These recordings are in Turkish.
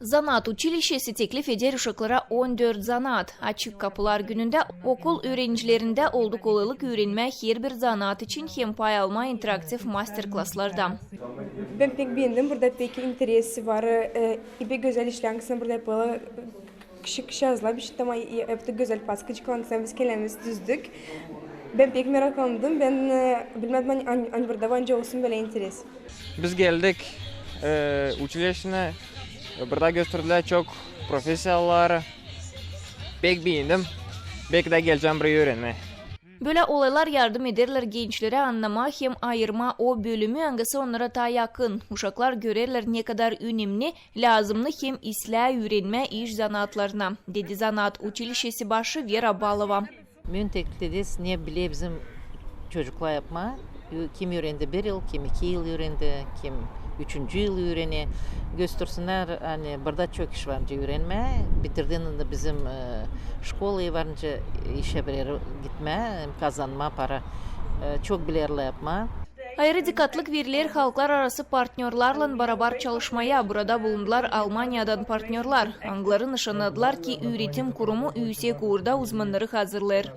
Zanaat Училищesi teklif eder uşaklara 14 zanaat. Açık Kapılar Günü'nde okul öğrencilerinde olduk olalık öğrenme her bir zanaat için hem pay alma interaktif masterclasslarda. Ben pek beğendim. Burada pek interesi var. İpe güzel işlenkisine burada böyle küçük yazılar bir şey ama yaptı güzel paskıcıklankisine biz kelimemizi düzdük. Ben pek meraklandım. Ben bilmedim hani burada bence olsun böyle interes. Biz geldik училищене. Burada gösterdiler çok profesyoneller. Pek beğendim. Belki de geleceğim buraya öğrenmeye. Böyle olaylar yardım ederler gençlere anlama hem ayırma o bölümü hangisi onlara daha yakın. Uşaklar görürler ne kadar önemli, lazımlı hem islah öğrenme iş zanaatlarına, dedi Zanaat Училищesi başı Vera Balova. Mühün teklif ediyoruz. Niye bile bizim çocuklar yapma? Kim öğrendi 1 yıl, kim 2 yıl öğrendi, kim 3. yıl öğreni. Göstersinler hani burada çok iş var öğrenme. Bitirdiğinde bizim şkolaya varınca işe bir gitme, kazanma para. Çok bilerle yapma. Ayrı dikkatlik verilir halklar arası partnerlarla beraber çalışmaya burada bulundular Almanya'dan partnerler. Angları nişanladılar ki üretim kurumu üyesi kurda uzmanları hazırlar.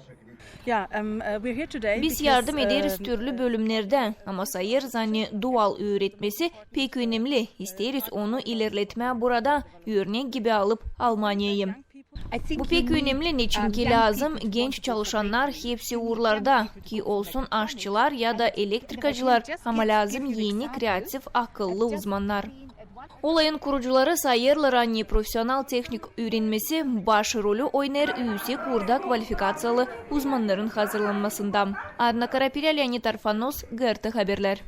Biz yardım ederiz türlü bölümlerde ama sayır zanni dual öğretmesi pek önemli. İsteriz onu ilerletme burada örnek gibi alıp Almanya'yı. Bu pek önemli ne çünkü lazım genç çalışanlar hepsi uğurlarda ki olsun aşçılar ya da elektrikacılar ama lazım yeni kreatif akıllı uzmanlar. Olayın kurucuları sayırlar anne profesyonel teknik öğrenmesi baş rolü oynar üyesi kurda kvalifikatsiyalı uzmanların hazırlanmasında. Adna Karapirya, Leonid Arfanos, GRT Haberler.